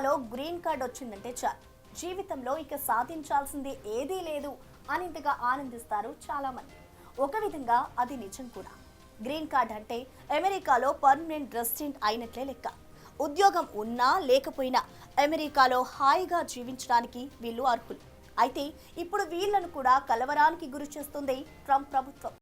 అమెరికాలో green card వచ్చిందంటే చాలు, జీవితంలో ఇక సాధించాల్సింది ఏదీ లేదు అనింతగా ఆనందిస్తారు చాలా మంది. ఒక విధంగా అది నిజం కూడా. గ్రీన్ కార్డ్ అంటే అమెరికాలో పర్మనెంట్ రెసిడెంట్ అయినట్లే లెక్క. ఉద్యోగం ఉన్నా లేకపోయినా అమెరికాలో హాయిగా జీవించడానికి వీళ్ళు అర్హులు. అయితే ఇప్పుడు వీళ్లను కూడా కలవరానికి గురి చేస్తుంది ట్రంప్ ప్రభుత్వం.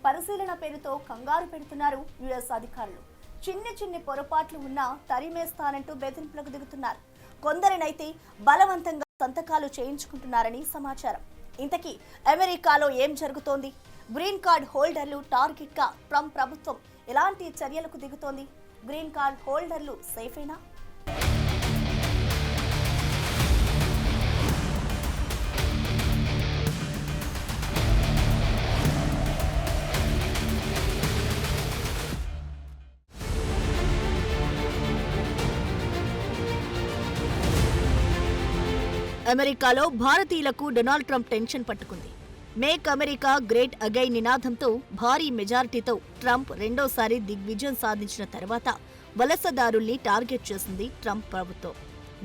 పరిశీలన పేరుతో కంగారు పెడుతున్నారు యుఎస్ అధికారులు. చిన్ని పొరపాట్లు ఉన్నా తరిమేస్తానంటూ బెదిరింపులకు దిగుతున్నారు. కొందరినైతే బలవంతంగా సంతకాలు చేయించుకుంటున్నారని సమాచారం. ఇంతకీ అమెరికాలో ఏం జరుగుతోంది? గ్రీన్ కార్డ్ హోల్డర్లు టార్గెట్ గా ట్రంప్ ప్రభుత్వం ఎలాంటి చర్యలకు దిగుతోంది? గ్రీన్ కార్డ్ హోల్డర్లు సేఫేనా? అమెరికాలో భారతీయులకు డొనాల్డ్ ట్రంప్ టెన్షన్ పట్టుకుంది. మేక్ అమెరికా గ్రేట్ అగైన్ నినాదంతో భారీ మెజారిటీతో ట్రంప్ రెండోసారి దిగ్విజయం సాధించిన తర్వాత వలసదారుల్ని టార్గెట్ చేసింది ట్రంప్ ప్రభుత్వం.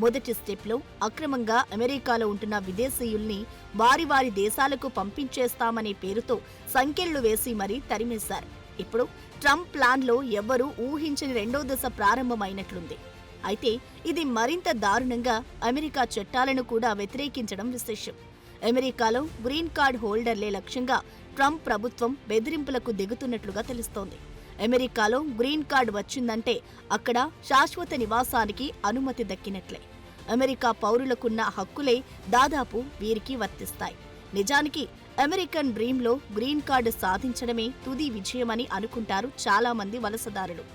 మొదటి స్టెప్లో అక్రమంగా అమెరికాలో ఉంటున్న విదేశీయుల్ని వారి దేశాలకు పంపించేస్తామనే పేరుతో సంకెళ్లు వేసి మరీ తరిమేశారు. ఇప్పుడు ట్రంప్ ప్లాన్లో ఎవ్వరూ ఊహించని రెండో దశ ప్రారంభమైనట్లుంది. అయితే ఇది మరింత దారుణంగా అమెరికా చట్టాలను కూడా వ్యతిరేకించడం విశేషం. అమెరికాలో గ్రీన్ కార్డ్ హోల్డర్లే లక్ష్యంగా ట్రంప్ ప్రభుత్వం బెదిరింపులకు దిగుతున్నట్లుగా తెలుస్తోంది. అమెరికాలో గ్రీన్ కార్డ్ వచ్చిందంటే అక్కడ శాశ్వత నివాసానికి అనుమతి దక్కినట్లే. అమెరికా పౌరులకున్న హక్కులే దాదాపు వీరికి వర్తిస్తాయి. నిజానికి అమెరికన్ డ్రీమ్లో గ్రీన్ కార్డు సాధించడమే తుది విజయమని అనుకుంటారు చాలా మంది వలసదారులు.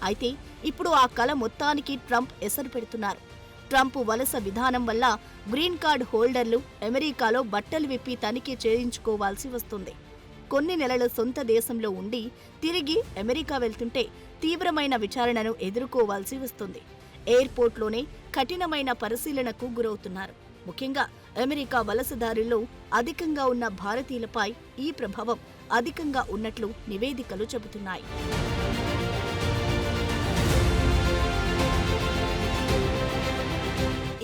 అయితే ఇప్పుడు ఆ కల మొత్తానికి ట్రంప్ ఎసరు పెడుతున్నారు. ట్రంప్ వలస విధానం వల్ల గ్రీన్ కార్డ్ హోల్డర్లు అమెరికాలో బట్టలు విప్పి తనిఖీ చేయించుకోవాల్సి వస్తుంది. కొన్ని నెలల సొంత దేశంలో ఉండి తిరిగి అమెరికా వెళ్తుంటే తీవ్రమైన విచారణను ఎదుర్కోవాల్సి వస్తుంది. ఎయిర్పోర్ట్లోనే కఠినమైన పరిశీలనకు గురవుతున్నారు. ముఖ్యంగా అమెరికా వలసదారుల్లో అధికంగా ఉన్న భారతీయులపై ఈ ప్రభావం అధికంగా ఉన్నట్లు నివేదికలు చెబుతున్నాయి.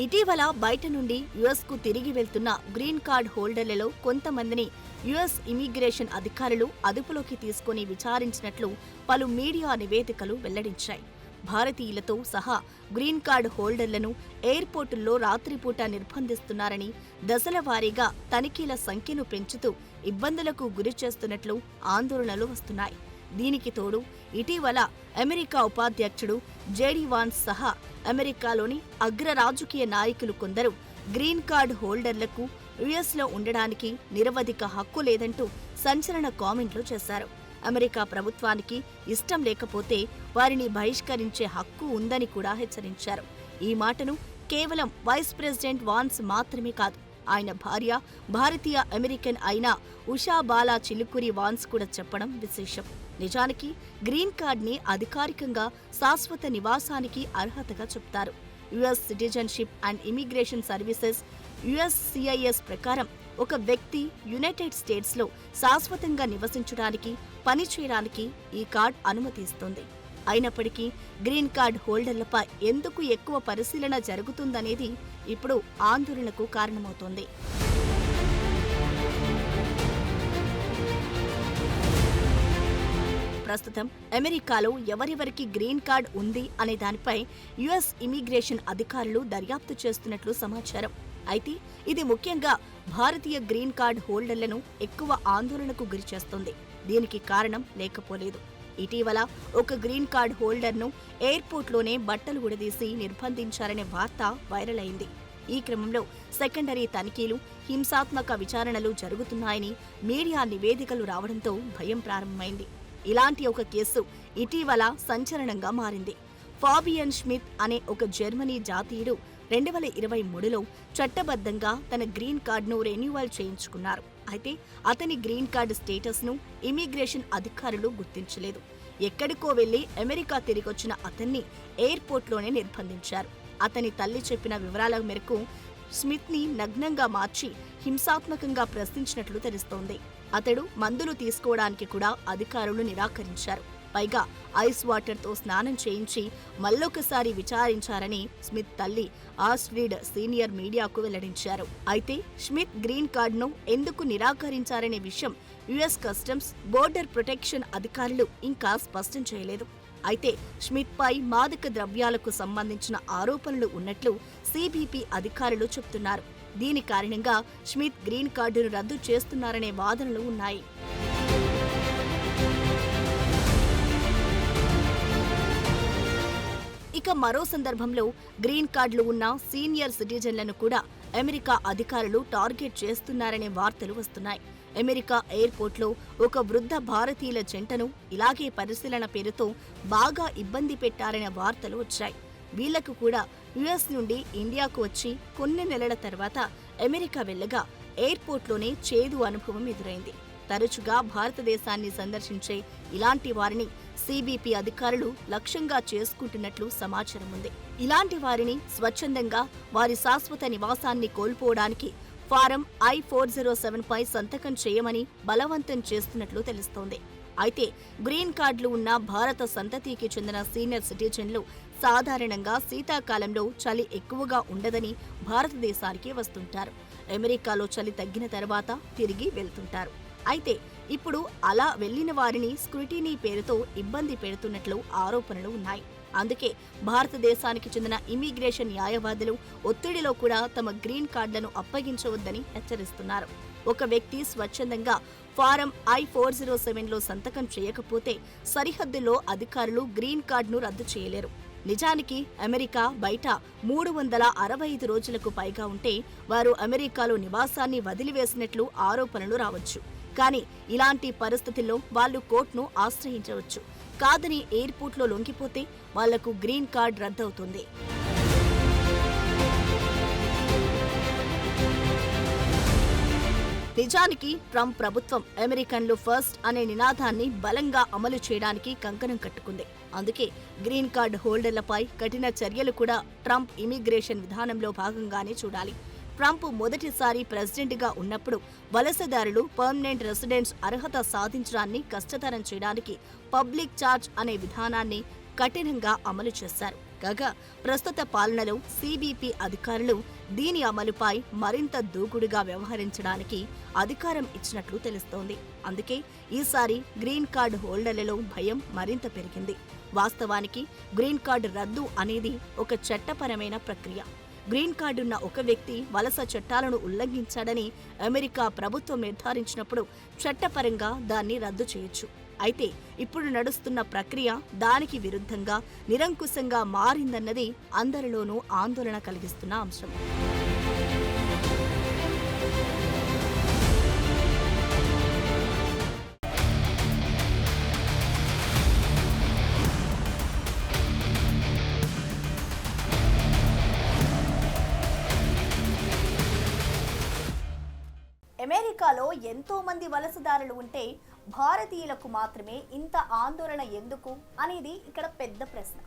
ఇటీవల బయట నుండి యుఎస్కు తిరిగి వెళ్తున్న గ్రీన్ కార్డ్ హోల్డర్లలో కొంతమందిని యుఎస్ ఇమిగ్రేషన్ అధికారులు అదుపులోకి తీసుకుని విచారించినట్లు పలు మీడియా నివేదికలు వెల్లడించాయి. భారతీయులతో సహా గ్రీన్ కార్డ్ హోల్డర్లను ఎయిర్పోర్టుల్లో రాత్రిపూట నిర్బంధిస్తున్నారని, దశల వారీగా తనిఖీల సంఖ్యను పెంచుతూ ఇబ్బందులకు గురి చేస్తున్నట్లు ఆందోళనలు వస్తున్నాయి. దీనికి తోడు ఇటీవల అమెరికా ఉపాధ్యక్షుడు జేడీ వాన్స్ సహా అమెరికాలోని అగ్ర రాజకీయ నాయకులు కొందరు గ్రీన్ కార్డ్ హోల్డర్లకు యుఎస్లో ఉండడానికి నిరవధిక హక్కు లేదంటూ సంచలన కామెంట్లు చేశారు. అమెరికా ప్రభుత్వానికి ఇష్టం లేకపోతే వారిని బహిష్కరించే హక్కు ఉందని కూడా హెచ్చరించారు. ఈ మాటను కేవలం వైస్ ప్రెసిడెంట్ వాన్స్ మాత్రమే కాదు, ఆయన భార్య భారతీయ అమెరికన్ అయిన ఉషా బాలా చిలుకురి వాన్స్ కూడా చెప్పడం విశేషం. నిజానికి గ్రీన్ కార్డ్ని అధికారికంగా శాశ్వత నివాసానికి అర్హతగా చెప్తారు. US citizenship and immigration services USCIS ప్రకారం ఒక వ్యక్తి యునైటెడ్ స్టేట్స్లో శాశ్వతంగా నివసించడానికి, పనిచేయడానికి ఈ కార్డ్ అనుమతిస్తుంది. అయినప్పటికీ గ్రీన్ కార్డ్ హోల్డర్లపై ఎందుకు ఎక్కువ పరిశీలన జరుగుతుందనేది ఇప్పుడు ఆందోళనకు కారణమవుతోంది. ప్రస్తుతం అమెరికాలో ఎవరెవరికి గ్రీన్ కార్డ్ ఉంది అనే దానిపై యుఎస్ ఇమిగ్రేషన్ అధికారులు దర్యాప్తు చేస్తున్నట్లు సమాచారం. అయితే ఇది ముఖ్యంగా భారతీయ గ్రీన్ కార్డ్ హోల్డర్లను ఎక్కువ ఆందోళనకు గురిచేస్తుంది. దీనికి కారణం లేకపోలేదు. ఇటీవల ఒక గ్రీన్ కార్డ్ హోల్డర్ను ఎయిర్పోర్ట్లోనే బట్టలు ఉడదీసి నిర్బంధించారనే వార్త వైరల్ అయింది. ఈ క్రమంలో సెకండరీ తనిఖీలు, హింసాత్మక విచారణలు జరుగుతున్నాయని మీడియా నివేదికలు రావడంతో భయం ప్రారంభమైంది. ఇలాంటి ఒక కేసు ఇటీవల సంచలనంగా మారింది. ఫాబియన్ ష్మిత్ అనే ఒక జర్మనీ జాతీయుడు 2023లో చట్టబద్ధంగా తన గ్రీన్ కార్డును రెన్యువల్ చేయించుకున్నారు. అయితే అతని గ్రీన్ కార్డు స్టేటస్ను ఇమిగ్రేషన్ అధికారులు గుర్తించలేదు. ఎక్కడికో వెళ్లి అమెరికా తిరిగొచ్చిన అతన్ని ఎయిర్పోర్ట్లోనే నిర్బంధించారు. అతని తల్లి చెప్పిన వివరాల మేరకు స్మిత్ని నగ్నంగా మార్చి హింసాత్మకంగా ప్రశ్నించినట్లు తెలుస్తోంది. అతడు మందులు తీసుకోవడానికి కూడా అధికారులు నిరాకరించారు. పైగా ఐస్ వాటర్తో స్నానం చేయించి మళ్ళొకసారి విచారించారని స్మిత్ తల్లి ఆస్ట్రీడ్ సీనియర్ మీడియాకు వెల్లడించారు. అయితే స్మిత్ గ్రీన్ కార్డును ఎందుకు నిరాకరించారనే విషయం యుఎస్ కస్టమ్స్, బోర్డర్ ప్రొటెక్షన్ అధికారులు ఇంకా స్పష్టం చేయలేదు. అయితే స్మిత్పై మాదక ద్రవ్యాలకు సంబంధించిన ఆరోపణలు ఉన్నట్లు సిబిపి అధికారులు చెబుతున్నారు. దీని కారణంగా స్మిత్ గ్రీన్ కార్డును రద్దు చేస్తున్నారనే వాదనలు ఉన్నాయి. ఇక మరో సందర్భంలో గ్రీన్ కార్డులు ఉన్న సీనియర్ సిటిజన్లను కూడా అమెరికా అధికారులు టార్గెట్ చేస్తున్నారనే వార్తలు వస్తున్నాయి. అమెరికా ఎయిర్పోర్ట్లో ఒక వృద్ధ భారతీయుల జంటను ఇలాగే పరిశీలన పేరుతో బాగా ఇబ్బంది పెట్టారనే వార్తలు వచ్చాయి. వీళ్లకు కూడా యుఎస్ నుండి ఇండియాకు వచ్చి కొన్ని నెలల తర్వాత అమెరికా వెళ్లగా ఎయిర్పోర్ట్లోనే చేదు అనుభవం ఎదురైంది. తరచుగా భారతదేశాన్ని సందర్శించే ఇలాంటి వారిని సిబిపి అధికారులు లక్ష్యంగా చేసుకుంటున్నట్లు సమాచారం ఉంది. ఇలాంటి వారిని స్వచ్ఛందంగా వారి శాశ్వత నివాసాన్ని కోల్పోవడానికి ఫారం I-407 పై సంతకం చేయమని బలవంతం చేస్తున్నట్లు తెలుస్తోంది. అయితే గ్రీన్ కార్డులు ఉన్న భారత సంతతికి చెందిన సీనియర్ సిటిజన్లు సాధారణంగా శీతాకాలంలో చలి ఎక్కువగా ఉండదని భారతదేశానికి వస్తుంటారు. అమెరికాలో చలి తగ్గిన తర్వాత తిరిగి వెళ్తుంటారు. అయితే ఇప్పుడు అలా వెళ్లిన వారిని స్క్రూటినీ పేరుతో ఇబ్బంది పెడుతున్నట్లు ఆరోపణలు ఉన్నాయి. అందుకే భారతదేశానికి చెందిన ఇమిగ్రేషన్ న్యాయవాదులు ఒత్తిడిలో కూడా తమ గ్రీన్ కార్డులను అప్పగించవద్దని హెచ్చరిస్తున్నారు. ఒక వ్యక్తి స్వచ్ఛందంగా ఫారం I-407లో సంతకం చేయకపోతే సరిహద్దులో అధికారులు గ్రీన్ కార్డును రద్దు చేయలేరు. నిజానికి అమెరికా బయట 365 రోజులకు పైగా ఉంటే వారు అమెరికాలో నివాసాన్ని వదిలివేసినట్లు ఆరోపణలు రావచ్చు. కానీ ఇలాంటి పరిస్థితుల్లో వాళ్లు కోర్టును ఆశ్రయించవచ్చు. కాదని ఎయిర్పోర్ట్లో లొంగిపోతే వాళ్లకు గ్రీన్ కార్డ్ రద్దవుతుంది. నిజానికి ట్రంప్ ప్రభుత్వం అమెరికన్లు ఫస్ట్ అనే నినాదాన్ని బలంగా అమలు చేయడానికి కంకణం కట్టుకుంది. అందుకే గ్రీన్ కార్డ్ హోల్డర్లపై కఠిన చర్యలు కూడా ట్రంప్ ఇమిగ్రేషన్ విధానంలో భాగంగానే చూడాలి. ట్రంప్ మొదటిసారి ప్రెసిడెంట్గా ఉన్నప్పుడు వలసదారులు పర్మనెంట్ రెసిడెంట్స్ అర్హత సాధించడాన్ని కష్టతరం చేయడానికి పబ్లిక్ చార్జ్ అనే విధానాన్ని కఠినంగా అమలు చేశారు. కాగా ప్రస్తుత పాలనలో సిబిపి అధికారులు దీని అమలుపై మరింత దూకుడుగా వ్యవహరించడానికి అధికారం ఇచ్చినట్లు తెలుస్తోంది. అందుకే ఈసారి గ్రీన్ కార్డు హోల్డర్లలో భయం మరింత పెరిగింది. వాస్తవానికి గ్రీన్ కార్డు రద్దు అనేది ఒక చట్టపరమైన ప్రక్రియ. గ్రీన్ కార్డున్న ఒక వ్యక్తి వలస చట్టాలను ఉల్లంఘించాడని అమెరికా ప్రభుత్వం నిర్ధారించినప్పుడు చట్టపరంగా దాన్ని రద్దు చేయొచ్చు. అయితే ఇప్పుడు నడుస్తున్న ప్రక్రియ దానికి విరుద్ధంగా నిరంకుశంగా మారిందన్నది అందరిలోనూ ఆందోళన కలిగిస్తున్న అంశం. అమెరికాలో ఎంతో మంది వలసదారులు ఉంటే భారతీయులకు మాత్రమే ఇంత ఆందోళన ఎందుకు అనేది ఇక్కడ పెద్ద ప్రశ్న.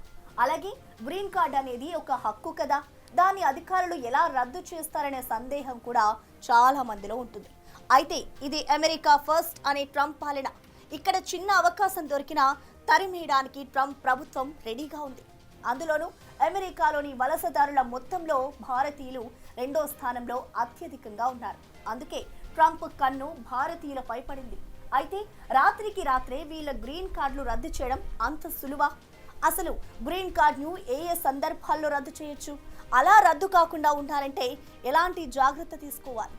అలాగే గ్రీన్ కార్డ్ అనేది ఒక హక్కు కదా, దాన్ని అధికారులు ఎలా రద్దు చేస్తారనే సందేహం కూడా చాలా మందిలో ఉంటుంది. అయితే ఇది అమెరికా ఫస్ట్ అనే ట్రంప్ పాలన. ఇక్కడ చిన్న అవకాశం దొరికినా తరిమేయడానికి ట్రంప్ ప్రభుత్వం రెడీగా ఉంది. అందులోనూ అమెరికాలోని వలసదారుల మొత్తంలో భారతీయులు 2వ స్థానంలో అత్యధికంగా ఉన్నారు. అందుకే ట్రంప్ కన్ను భారతీయులపై పడింది. అయితే రాత్రికి రాత్రే వీళ్ళ గ్రీన్ కార్డులు రద్దు చేయడం అంత సులువా? అసలు గ్రీన్ కార్డును ఏ సందర్భాల్లో రద్దు చేయొచ్చు? అలా రద్దు కాకుండా ఉండాలంటే ఎలాంటి జాగ్రత్త తీసుకోవాలి?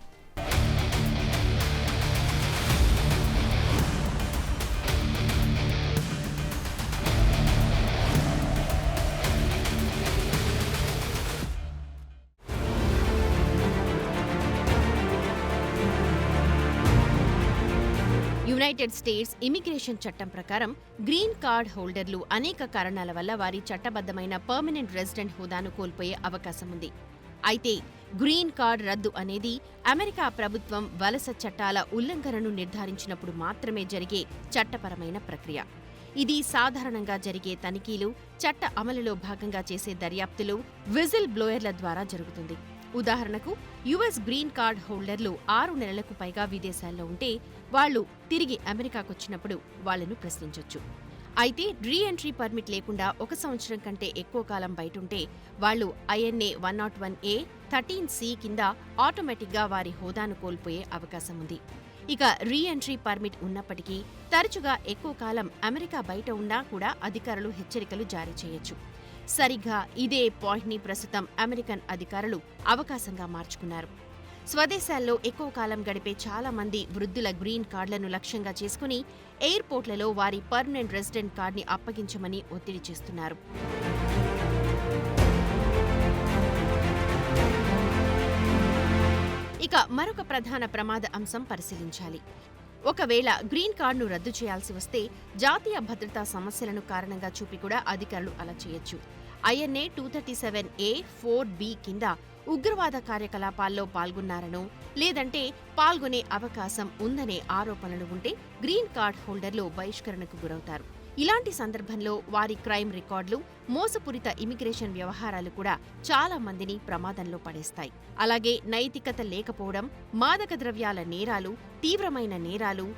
యునైటెడ్ స్టేట్స్ ఇమిగ్రేషన్ చట్టం ప్రకారం గ్రీన్ కార్డ్ హోల్డర్లు అనేక కారణాల వల్ల వారి చట్టబద్ధమైన పర్మనెంట్ రెసిడెంట్ హోదాను కోల్పోయే అవకాశం ఉంది. అయితే గ్రీన్ కార్డ్ రద్దు అనేది అమెరికా ప్రభుత్వం వలస చట్టాల ఉల్లంఘనను నిర్ధారించినప్పుడు మాత్రమే జరిగే చట్టపరమైన ప్రక్రియ. ఇది సాధారణంగా జరిగే తనిఖీలు, చట్ట అమలులో భాగంగా చేసే దర్యాప్తులు, విజిల్ బ్లోయర్ల ద్వారా జరుగుతుంది. ఉదాహరణకు యుఎస్ గ్రీన్ కార్డ్ హోల్డర్లు 6 నెలలకు పైగా విదేశాల్లో ఉంటే వాళ్లు తిరిగి అమెరికాకొచ్చినప్పుడు వాళ్లను ప్రశ్నించొచ్చు. అయితే రీ ఎంట్రీ పర్మిట్ లేకుండా 1 సంవత్సరం కంటే ఎక్కువ కాలం బయటుంటే వాళ్లు INA 101A 13C కింద ఆటోమేటిక్గా వారి హోదాను కోల్పోయే అవకాశం ఉంది. ఇక రీ ఎంట్రీ పర్మిట్ ఉన్నప్పటికీ తరచుగా ఎక్కువ కాలం అమెరికా బయట ఉన్నా కూడా అధికారులు హెచ్చరికలు జారీ చేయొచ్చు. సరిగ్గా ఇదే పాయింట్ని ప్రస్తుతం అమెరికన్ అధికారులు అవకాశంగా మార్చుకున్నారు. స్వదేశాల్లో ఎక్కువ కాలం గడిపే చాలా మంది వృద్ధుల గ్రీన్ కార్డులను లక్ష్యంగా చేసుకుని ఎయిర్పోర్ట్లలో వారి పర్మనెంట్ రెసిడెంట్ కార్డ్ని అప్పగించమని ఒత్తిడి చేస్తున్నారు. ఇక మరొక ప్రధాన ప్రమాద అంశం పరిశీలించాలి. ఒకవేళ గ్రీన్ కార్డును రద్దు చేయాల్సి వస్తే జాతీయ భద్రతా సమస్యలను కారణంగా చూపి కూడా అధికారులు అలా చేయొచ్చు. INA 237A 4B కింద ఉగ్రవాద కార్యకలాపాల్లో పాల్గొన్నారనో లేదంటే పాల్గొనే అవకాశం ఉందనే ఆరోపణలు ఉంటే గ్రీన్ కార్డ్ హోల్డర్లు బహిష్కరణకు గురవుతారు. ఇలాంటి సందర్భంలో వారి క్రైమ్ రికార్డులు, మోసపూరిత ఇమిగ్రేషన్ వ్యవహారాలు కూడా చాలా మందిని ప్రమాదంలో పడేస్తాయి. అలాగే నైతికత లేకపోవడం, మాదక ద్రవ్యాల నేరాలు, తీవ్రమైన నేరాలు,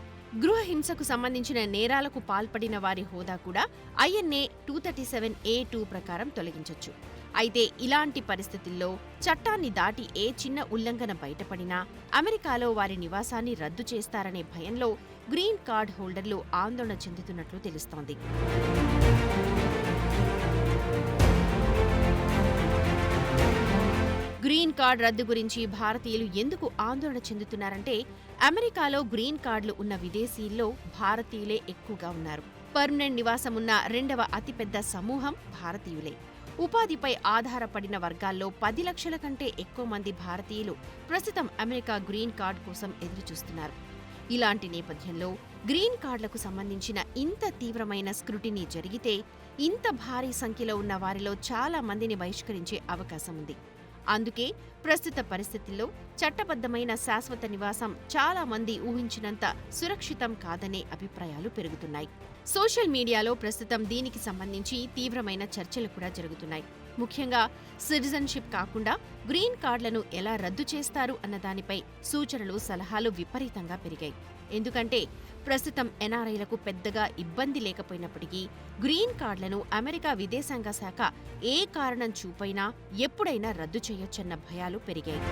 గృహహింసకు సంబంధించిన నేరాలకు పాల్పడిన వారి హోదా కూడా INA 237A2 ప్రకారం తొలగించొచ్చు. అయితే ఇలాంటి పరిస్థితుల్లో చట్టాన్ని దాటి ఏ చిన్న ఉల్లంఘన బయటపడినా అమెరికాలో వారి నివాసాన్ని రద్దు చేస్తారనే భయంలో గ్రీన్ కార్డ్ హోల్డర్లు ఆందోళన చెందుతున్నట్లు తెలుస్తోంది. గ్రీన్ కార్డ్ రద్దు గురించి భారతీయులు ఎందుకు ఆందోళన చెందుతున్నారంటే అమెరికాలో గ్రీన్ కార్డులు ఉన్న విదేశీయుల్లో భారతీయులే ఎక్కువగా ఉన్నారు. పర్మనెంట్ నివాసం ఉన్న 2వ అతిపెద్ద సమూహం భారతీయులే. ఉపాధిపై ఆధారపడిన వర్గాల్లో 10 లక్షల కంటే ఎక్కువ మంది భారతీయులు ప్రస్తుతం అమెరికా గ్రీన్ కార్డ్ కోసం ఎదురుచూస్తున్నారు. ఇలాంటి నేపథ్యంలో గ్రీన్ కార్డులకు సంబంధించిన ఇంత తీవ్రమైన స్క్రూటినీ జరిగితే ఇంత భారీ సంఖ్యలో ఉన్న వారిలో చాలా మందిని బహిష్కరించే అవకాశం ఉంది. అందుకే ప్రస్తుత పరిస్థితుల్లో చట్టబద్ధమైన శాశ్వత నివాసం చాలా మంది ఊహించినంత సురక్షితం కాదనే అభిప్రాయాలు పెరుగుతున్నాయి. సోషల్ మీడియాలో ప్రస్తుతం దీనికి సంబంధించి తీవ్రమైన చర్చలు కూడా జరుగుతున్నాయి. ముఖ్యంగా సిటిజన్షిప్ కాకుండా గ్రీన్ కార్డులను ఎలా రద్దు చేస్తారు అన్న దానిపై సూచనలు, సలహాలు విపరీతంగా పెరిగాయి. ఎందుకంటే ప్రస్తుతం NRIలకు పెద్దగా ఇబ్బంది లేకపోయినప్పటికీ గ్రీన్ కార్డులను అమెరికా విదేశాంగ శాఖ ఏ కారణం చూపైనా ఎప్పుడైనా రద్దు చేయొచ్చన్న భయాలు పెరిగాయి.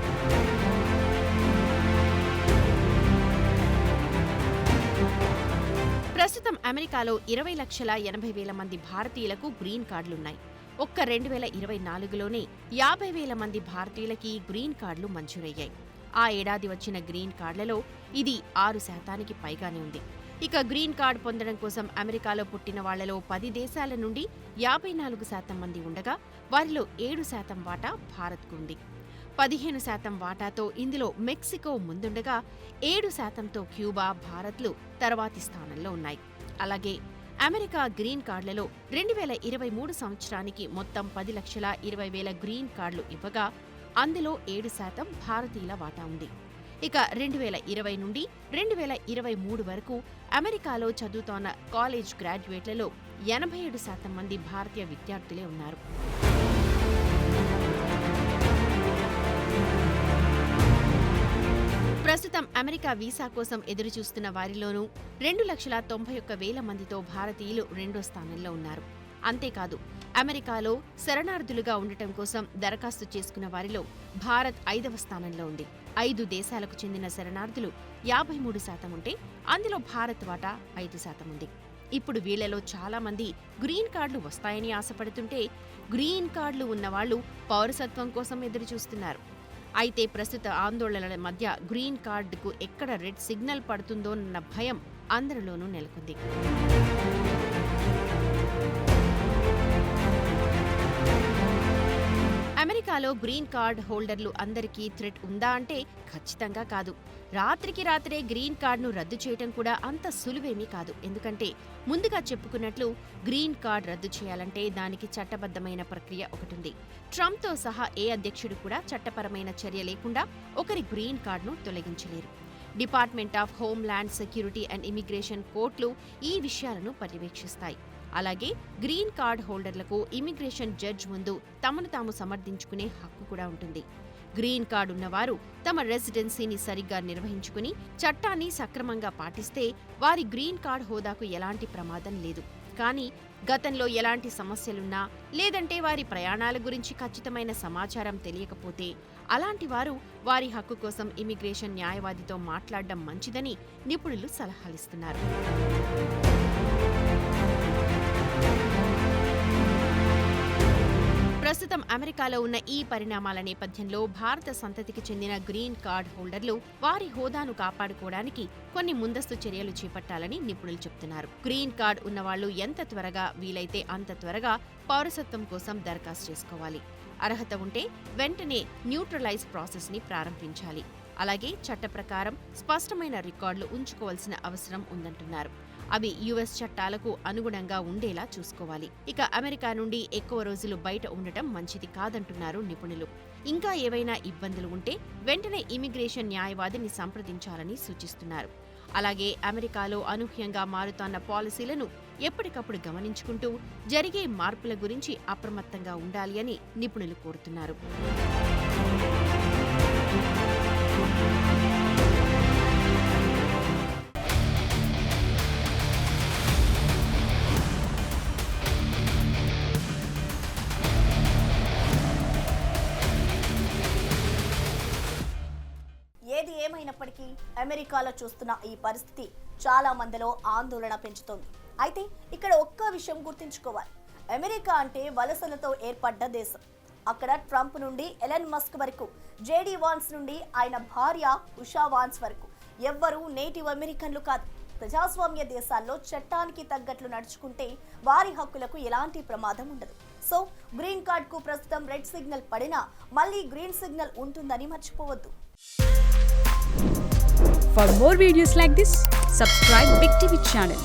ప్రస్తుతం అమెరికాలో 20,80,000 మంది భారతీయులకు గ్రీన్ కార్డులున్నాయి. ఒక్క 2024లోనే 50,000 మంది భారతీయులకి గ్రీన్ కార్డులు మంజూరయ్యాయి. ఆ ఏడాది వచ్చిన గ్రీన్ కార్డులలో ఇది 6% పైగానే ఉంది. ఇక గ్రీన్ కార్డు పొందడం కోసం అమెరికాలో పుట్టిన వాళ్లలో 10 దేశాల నుండి 54% మంది ఉండగా వారిలో 7% వాటా భారత్కు ఉంది. 15% వాటాతో ఇందులో మెక్సికో ముందుండగా 7%తో క్యూబా, భారత్లు తర్వాతి స్థానంలో ఉన్నాయి. అలాగే అమెరికా గ్రీన్ కార్డులలో 2023 సంవత్సరానికి మొత్తం 10,20,000 గ్రీన్ కార్డులు ఇవ్వగా అందులో 7% భారతీయుల వాటా ఉంది. ఇక 2020 నుండి 2023 వరకు అమెరికాలో చదువుతోన్న కాలేజ్ గ్రాడ్యుయేట్లలో 87% మంది భారతీయ విద్యార్థులే ఉన్నారు. ప్రస్తుతం అమెరికా వీసా కోసం ఎదురుచూస్తున్న వారిలోనూ 2,91,000 మందితో భారతీయులు 2వ స్థానంలో ఉన్నారు. అంతేకాదు అమెరికాలో శరణార్థులుగా ఉండటం కోసం దరఖాస్తు చేసుకున్న వారిలో భారత్ 5వ స్థానంలో ఉంది. 5 దేశాలకు చెందిన శరణార్థులు 53% ఉంటే అందులో భారత్ వాటా 5% ఉంది. ఇప్పుడు వీళ్లలో చాలా మంది గ్రీన్ కార్డులు వస్తాయని ఆశపడుతుంటే గ్రీన్ కార్డులు ఉన్నవాళ్లు పౌరసత్వం కోసం ఎదురుచూస్తున్నారు. అయితే ప్రస్తుత ఆందోళనల మధ్య గ్రీన్ కార్డుకు ఎక్కడ రెడ్ సిగ్నల్ పడుతుందోనన్న భయం అందరిలోనూ నెలకొంది. అమెరికాలో గ్రీన్ కార్డ్ హోల్డర్లు అందరికీ థ్రెట్ ఉందా అంటే ఖచ్చితంగా కాదు. రాత్రికి రాత్రే గ్రీన్ కార్డును రద్దు చేయటం కూడా అంత సులువేమీ కాదు. ఎందుకంటే ముందుగా చెప్పుకున్నట్లు గ్రీన్ కార్డ్ రద్దు చేయాలంటే దానికి చట్టబద్ధమైన ప్రక్రియ ఒకటుంది. ట్రంప్తో సహా ఏ అధ్యక్షుడు కూడా చట్టపరమైన చర్య లేకుండా ఒకరి గ్రీన్ కార్డును తొలగించలేరు. Department of homeland security and immigration కోర్టులు ఈ విషయాలను పర్యవేక్షిస్తాయి. అలాగే గ్రీన్ కార్డ్ హోల్డర్లకు ఇమిగ్రేషన్ జడ్జ్ ముందు తమను తాము సమర్థించుకునే హక్కు కూడా ఉంటుంది. గ్రీన్ కార్డు ఉన్నవారు తమ రెసిడెన్సీని సరిగ్గా నిర్వహించుకుని చట్టాన్ని సక్రమంగా పాటిస్తే వారి గ్రీన్ కార్డ్ హోదాకు ఎలాంటి ప్రమాదం లేదు. కానీ గతంలో ఎలాంటి సమస్యలున్నా లేదంటే వారి ప్రయాణాల గురించి ఖచ్చితమైన సమాచారం తెలియకపోతే అలాంటి వారు వారి హక్కు కోసం ఇమిగ్రేషన్ న్యాయవాదితో మాట్లాడడం మంచిదని నిపుణులు సలహాలిస్తున్నారు. ప్రస్తుతం అమెరికాలో ఉన్న ఈ పరిణామాల నేపథ్యంలో భారత సంతతికి చెందిన గ్రీన్ కార్డ్ హోల్డర్లు వారి హోదాను కాపాడుకోవడానికి కొన్ని ముందస్తు చర్యలు చేపట్టాలని నిపుణులు చెబుతున్నారు. గ్రీన్ కార్డ్ ఉన్నవాళ్లు ఎంత త్వరగా వీలైతే అంత త్వరగా పౌరసత్వం కోసం దరఖాస్తు చేసుకోవాలి. అర్హత ఉంటే వెంటనే న్యూట్రలైజ్ ప్రాసెస్ ని ప్రారంభించాలి. అలాగే చట్ట ప్రకారం స్పష్టమైన రికార్డులు ఉంచుకోవాల్సిన అవసరం ఉందంటున్నారు. అవి యుఎస్ చట్టాలకు అనుగుణంగా ఉండేలా చూసుకోవాలి. ఇక అమెరికా నుండి ఎక్కువ రోజులు బయట ఉండటం మంచిది కాదంటున్నారు నిపుణులు. ఇంకా ఏవైనా ఇబ్బందులు ఉంటే వెంటనే ఇమిగ్రేషన్ న్యాయవాదిని సంప్రదించాలని సూచిస్తున్నారు. అలాగే అమెరికాలో అనూహ్యంగా మారుతున్న పాలసీలను ఎప్పటికప్పుడు గమనించుకుంటూ జరిగే మార్పుల గురించి అప్రమత్తంగా ఉండాలి అని నిపుణులు కోరుతున్నారు. ఏది ఏమైనప్పటికీ అమెరికాలో చూస్తున్న ఈ పరిస్థితి చాలా మందిలో ఆందోళన పెంచుతోంది. అయితే ఇక్కడ ఒక్క విషయం గుర్తుంచుకోవాలి. అమెరికా అంటే వలసలతో ఏర్పడ్డ దేశం. అక్కడ ట్రంప్ నుండి ఎలన్ మస్క్ వరకు, జేడీ వాన్స్ నుండి ఆయన భార్య ఉషా వాన్స్ వరకు ఎవ్వరూ నేటివ్ అమెరికన్లు కాదు. ప్రజాస్వామ్య దేశాల్లో చట్టానికి తగ్గట్లు నడుచుకుంటే వారి హక్కులకు ఎలాంటి ప్రమాదం ఉండదు. సో గ్రీన్ కార్డ్ కు ప్రస్తుతం రెడ్ సిగ్నల్ పడినా మళ్ళీ గ్రీన్ సిగ్నల్ ఉంటుందని మర్చిపోవద్దు. For more videos like this, subscribe Big TV channel.